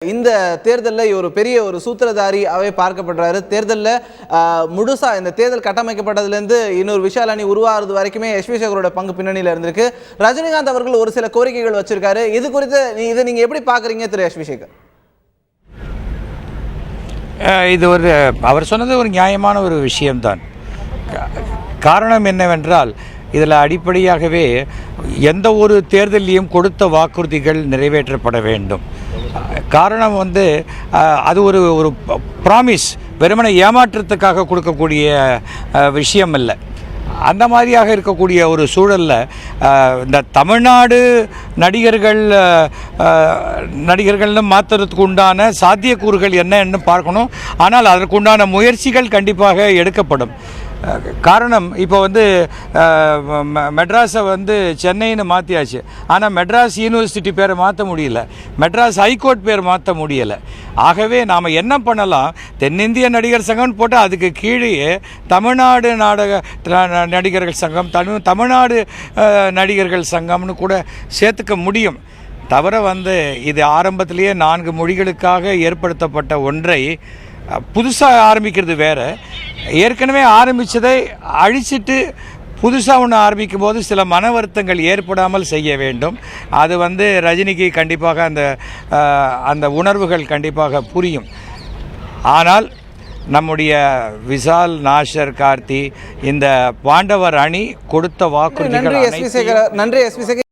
இந்த தேர்தலில் ஒரு பெரிய ஒரு சூத்திரதாரியாவே பார்க்கப்படுறாரு. தேர்தலில் முழுசா இந்த தேர்தல் கட்டமைக்கப்பட்டதுலேருந்து இன்னொரு விஷால் அணி உருவாகிறது வரைக்குமே எஸ்வி சேகரோட பங்கு பின்னணியில் இருந்திருக்கு. ரஜினிகாந்த் அவர்கள் ஒரு சில கோரிக்கைகள் வச்சிருக்காரு. இது குறித்து இதை நீங்க எப்படி பார்க்குறீங்க திரு எஸ்வி சேகர்? இது அவர் சொன்னது ஒரு நியாயமான ஒரு விஷயம்தான். காரணம் என்னவென்றால் இதில் அடிப்படையாகவே எந்த ஒரு தேர்தலையும் கொடுத்த வாக்குறுதிகள் நிறைவேற்றப்பட வேண்டும். காரணம் அது ஒரு ஒரு ப்ராமிஸ், வெறுமனை ஏமாற்றத்துக்காக கொடுக்கக்கூடிய விஷயம் இல்லை. அந்த மாதிரியாக இருக்கக்கூடிய ஒரு சூழலில் இந்த தமிழ்நாடு நடிகர்கள்னு மாற்றுறதுக்கு உண்டான சாத்தியக்கூறுகள் என்னன்னு பார்க்கணும். ஆனால் அதற்குண்டான முயற்சிகள் கண்டிப்பாக எடுக்கப்படும். காரணம் இப்போ மெட்ராஸை சென்னைன்னு மாற்றியாச்சு. ஆனால் மெட்ராஸ் யூனிவர்சிட்டி பேரை மாற்ற முடியல, மெட்ராஸ் ஹைகோர்ட் பேர் மாற்ற முடியலை. ஆகவே நாம் என்ன பண்ணலாம், தென்னிந்திய நடிகர் சங்கம்னு போட்டால் அதுக்கு கீழே தமிழ்நாடு நடிகர்கள் சங்கம், தமிழ்நாடு நடிகர்கள் சங்கம்னு கூட சேர்த்துக்க முடியும். தவிர இது ஆரம்பத்திலேயே 4 மொழிகளுக்காக ஏற்படுத்தப்பட்ட ஒன்றை புதுசாக ஆரம்பிக்கிறது வேறு. ஏற்கனவே ஆரம்பித்ததை அழிச்சிட்டு புதுசாக ஒன்று ஆரம்பிக்கும் போது சில மன வருத்தங்கள் ஏற்படாமல் செய்ய வேண்டும். அது ரஜினிக்கு கண்டிப்பாக அந்த உணர்வுகள் கண்டிப்பாக புரியும். ஆனால் நம்முடைய விஷால், நாசர், கார்த்தி, இந்த பாண்டவர் அணி கொடுத்த வாக்குறுதிகள் நன்றி எஸ்வி சேகர்.